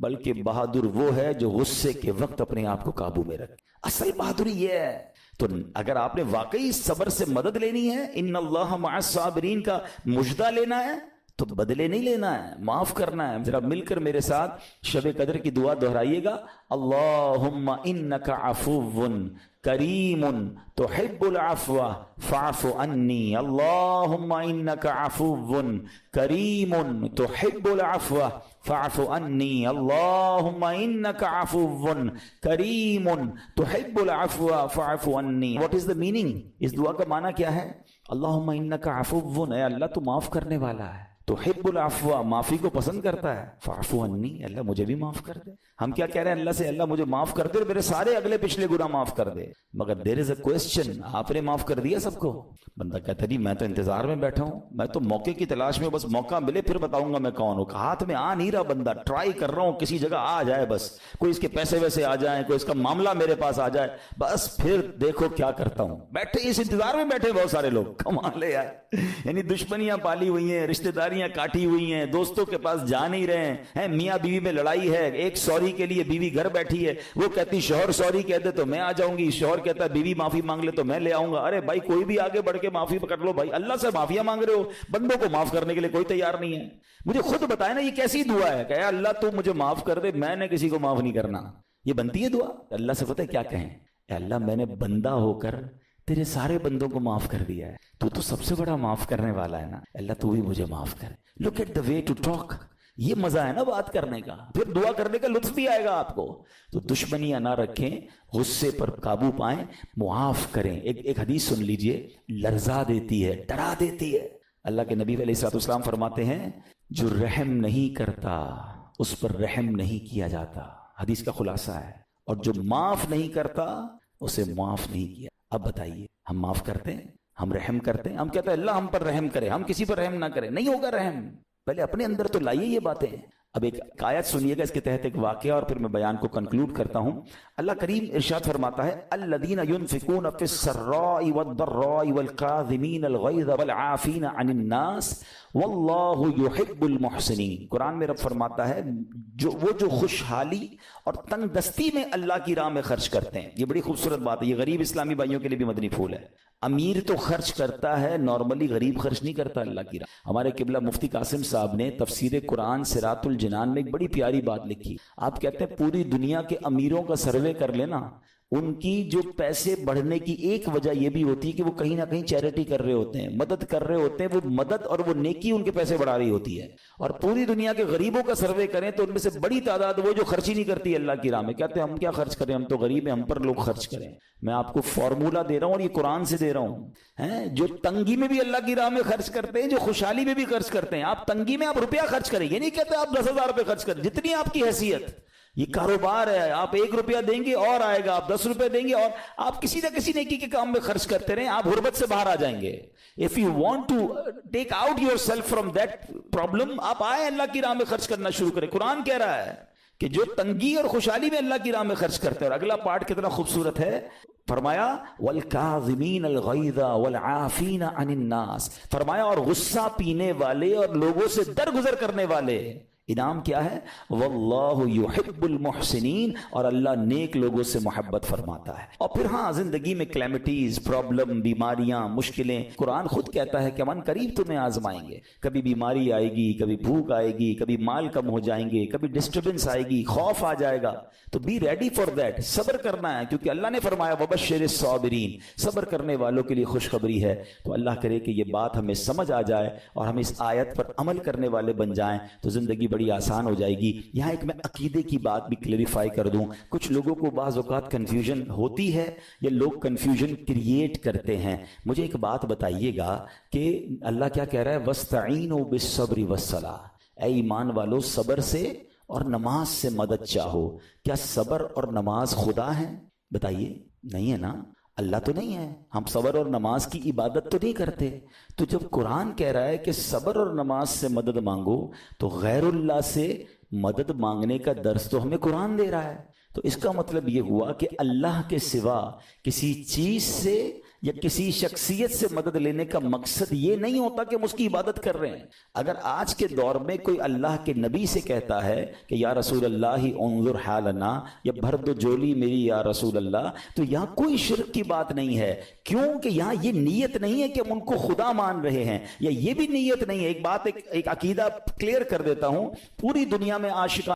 بلکہ بہادر وہ ہے جو غصے کے وقت اپنے آپ کو قابو میں رکھے. اصل بہادری یہ ہے. تو اگر آپ نے واقعی صبر سے مدد لینی ہے، ان اللہ مع الصابرین کا مجدہ لینا ہے، تو بدلے نہیں لینا ہے، معاف کرنا ہے. ذرا مل کر میرے ساتھ شب قدر کی دعا دہرائیے گا. اللہم انک عفو کریم تحب العفو فاعف عنی. اللہم انک عفو کریم تحب العفو فاعف عنی. اللہم انک عفو کریم تحب العفو فاعف عنی. What is the meaning؟ اس دعا کا معنی کیا ہے؟ اللہم انک عفو، اے اللہ تو معاف کرنے والا ہے، تحب العفو معافی کو پسند کرتا ہے، فاعف عنی اللہ مجھے بھی معاف کر دے. ہم کیا کہہ رہے ہیں اللہ سے؟ اللہ مجھے معاف کر دے اور میرے سارے اگلے پچھلے گناہ معاف کر دے. مگر دیر از اے کوسچن، آپ نے معاف کر دیا سب کو؟ بندہ کہتا نہیں میں تو انتظار میں بیٹھا ہوں، میں تو موقع کی تلاش میں، بس موقع ملے پھر بتاؤں گا میں کون ہوں. ہاتھ میں آ نہیں رہا بندہ، ٹرائی کر رہا ہوں کسی جگہ آ جائے، بس کوئی اس کے پیسے ویسے آ جائیں، کوئی اس کا معاملہ میرے پاس آ جائے، بس پھر دیکھو کیا کرتا ہوں. بیٹھے اس انتظار میں بیٹھے بہت سارے لوگ. کمال ہے یار، یعنی دشمنیاں پالی ہوئی ہیں، رشتہ داریاں کاٹی ہوئی ہیں، دوستوں کے پاس جا نہیں رہے ہیں، میاں بیوی میں لڑائی ہے، ایک سوری کے لیے بیوی گھر بیٹھی ہے، وہ کہتی شوہر سوری کہہ دے تو میں آ جاؤں گی، شوہر کہتا ہے بیوی معافی مانگ لے تو میں لے آؤں گا. ارے بھائی کوئی بھی آگے بڑھ کے معافی کر لو بھائی، اللہ سے معافیاں مانگ رہے ہو، بندوں کو معاف کرنے کے لیے کوئی تیار نہیں ہے. مجھے خود بتائے نا یہ کیسی دعا ہے کہ اے اللہ تو مجھے معاف کر دے، میں نے کسی کو معاف نہیں کرنا. یہ بنتی ہے دعا؟ اللہ سے پتہ ہے کیا کہیں؟ اے اللہ میں نے بندہ ہو کر تیرے سارے بندوں کو معاف کر دیا ہے، تو سب سے بڑا معاف کرنے والا ہے نا، اللہ تو بھی مجھے معاف کر. Look at the way to talk. یہ مزہ ہے نا بات کرنے کا، پھر دعا کرنے کا لطف بھی آئے گا آپ کو. تو دشمنیاں نہ رکھیں، غصے پر قابو پائیں، معاف کریں. ایک حدیث سن لیجئے، لرزا دیتی ہے، ڈرا دیتی ہے. اللہ کے نبی علیہ الصلوۃ والسلام فرماتے ہیں جو رحم نہیں کرتا اس پر رحم نہیں کیا جاتا. حدیث کا خلاصہ ہے. اور جو معاف نہیں کرتا اسے معاف نہیں کیا. اب بتائیے ہم معاف کرتے ہیں؟ ہم رحم کرتے ہیں؟ ہم کہتے ہیں اللہ ہم پر رحم کرے، ہم کسی پر رحم نہ کریں. نہیں ہوگا رحم. پہلے اپنے اندر تو لائیے یہ باتیں. اب ایک آیت سنیے گا، اس کے تحت ایک واقعہ، اور پھر میں بیان کو کنکلوڈ کرتا ہوں. اللہ کریم ارشاد فرماتا ہے الذین ينفقون فی السراء والضراء والکاظمین الغیظ والعافین عن الناس واللہ یحب المحسنین. قرآن میں رب فرماتا ہے جو خوشحالی اور تنگ دستی میں اللہ کی راہ میں خرچ کرتے ہیں. یہ بڑی خوبصورت بات ہے. یہ غریب اسلامی بھائیوں کے لیے بھی مدنی پھول ہے. امیر تو خرچ کرتا ہے نارملی، غریب خرچ نہیں کرتا اللہ کی راہ. ہمارے قبلہ مفتی قاسم صاحب نے تفسیر قرآن صراط الجنان میں ایک بڑی پیاری بات لکھی. آپ کہتے ہیں پوری دنیا کے امیروں کا سروے کر لینا، ان کی جو پیسے بڑھنے کی ایک وجہ یہ بھی ہوتی ہے کہ وہ کہیں نہ کہیں چیریٹی کر رہے ہوتے ہیں، مدد کر رہے ہوتے ہیں. وہ مدد اور وہ نیکی ان کے پیسے بڑھا رہی ہوتی ہے. اور پوری دنیا کے غریبوں کا سروے کریں تو ان میں سے بڑی تعداد وہ جو خرچ ہی نہیں کرتی اللہ کی راہ میں. کہتے ہیں ہم کیا خرچ کریں، ہم تو غریب ہیں، ہم پر لوگ خرچ کریں. میں آپ کو فارمولا دے رہا ہوں اور یہ قرآن سے دے رہا ہوں. جو تنگی میں بھی اللہ کی راہ میں خرچ کرتے ہیں، جو خوشحالی میں بھی خرچ کرتے ہیں. آپ تنگی میں آپ روپیہ خرچ کریں، یہ نہیں کہتے آپ 10,000 روپے خرچ کریں، جتنی آپ کی حیثیت. یہ کاروبار ہے، آپ 1 روپیہ دیں گے اور آئے گا، آپ 10 روپے دیں گے اور آپ کسی نہ کسی نیکی کے کام میں خرچ کرتے رہیں، آپ غربت سے باہر آ جائیں گے. If you want to take out yourself from that problem، آپ آئے اللہ کی راہ میں خرچ کرنا شروع کریں. قرآن کہہ رہا ہے کہ جو تنگی اور خوشحالی میں اللہ کی راہ میں خرچ کرتے ہیں. اور اگلا پارٹ کتنا خوبصورت ہے، فرمایا وَالْكَاظِمِينَ الْغَيْظَ وَالْعَافِينَ عَنِ النَّاسِ. فرمایا اور غصہ پینے والے اور لوگوں سے درگزر کرنے والے. انعام کیا ہے؟ واللہ یحب المحسنین. اور اللہ نیک لوگوں سے محبت فرماتا ہے. اور پھر ہاں زندگی میں کلیمٹیز، پرابلم، بیماریاں، مشکلیں، قرآن خود کہتا ہے کہ من قریب تمہیں آزمائیں گے. کبھی بیماری آئے گی، کبھی بھوک آئے گی، کبھی مال کم ہو جائیں گے، کبھی ڈسٹربنس آئے گی، خوف آ جائے گا. تو بی ریڈی فار دیٹ. صبر کرنا ہے کیونکہ اللہ نے فرمایا وبشر الصابرین، صبر کرنے والوں کے لیے خوشخبری ہے. تو اللہ کرے کہ یہ بات ہمیں سمجھ آ جائے اور ہم اس آیت پر عمل کرنے والے بن جائیں تو زندگی بڑی آسان ہو جائے گی. یہاں ایک میں عقیدے کی بات بھی کلیریفائی کر دوں. کچھ لوگوں کو بعض اوقات کنفیوژن ہوتی ہے یا لوگ کنفیوژن کریٹ کرتے ہیں. مجھے ایک بات بتائیے گا کہ اللہ کیا کہہ رہا ہے وَاسْتَعِينُوا بِالصَّبْرِ وَالصَّلَاةِ. اے ایمان والو صبر سے اور نماز سے مدد چاہو. کیا صبر اور نماز خدا ہیں؟ بتائیے. نہیں ہے نا، اللہ تو نہیں ہے. ہم صبر اور نماز کی عبادت تو نہیں کرتے. تو جب قرآن کہہ رہا ہے کہ صبر اور نماز سے مدد مانگو تو غیر اللہ سے مدد مانگنے کا درس تو ہمیں قرآن دے رہا ہے. تو اس کا مطلب یہ ہوا کہ اللہ کے سوا کسی چیز سے یا کسی شخصیت سے مدد لینے کا مقصد یہ نہیں ہوتا کہ ہم اس کی عبادت کر رہے ہیں. اگر آج کے دور میں کوئی اللہ کے نبی سے کہتا ہے کہ یا رسول اللہ انظر حالنا، یا بھر دو جولی میری یا رسول اللہ، تو یہاں کوئی شرک کی بات نہیں ہے. کیوں کہ یہاں یہ نیت نہیں ہے کہ ہم ان کو خدا مان رہے ہیں، یا یہ بھی نیت نہیں ہے. ایک بات، ایک عقیدہ کلیئر کر دیتا ہوں. پوری دنیا میں عاشقان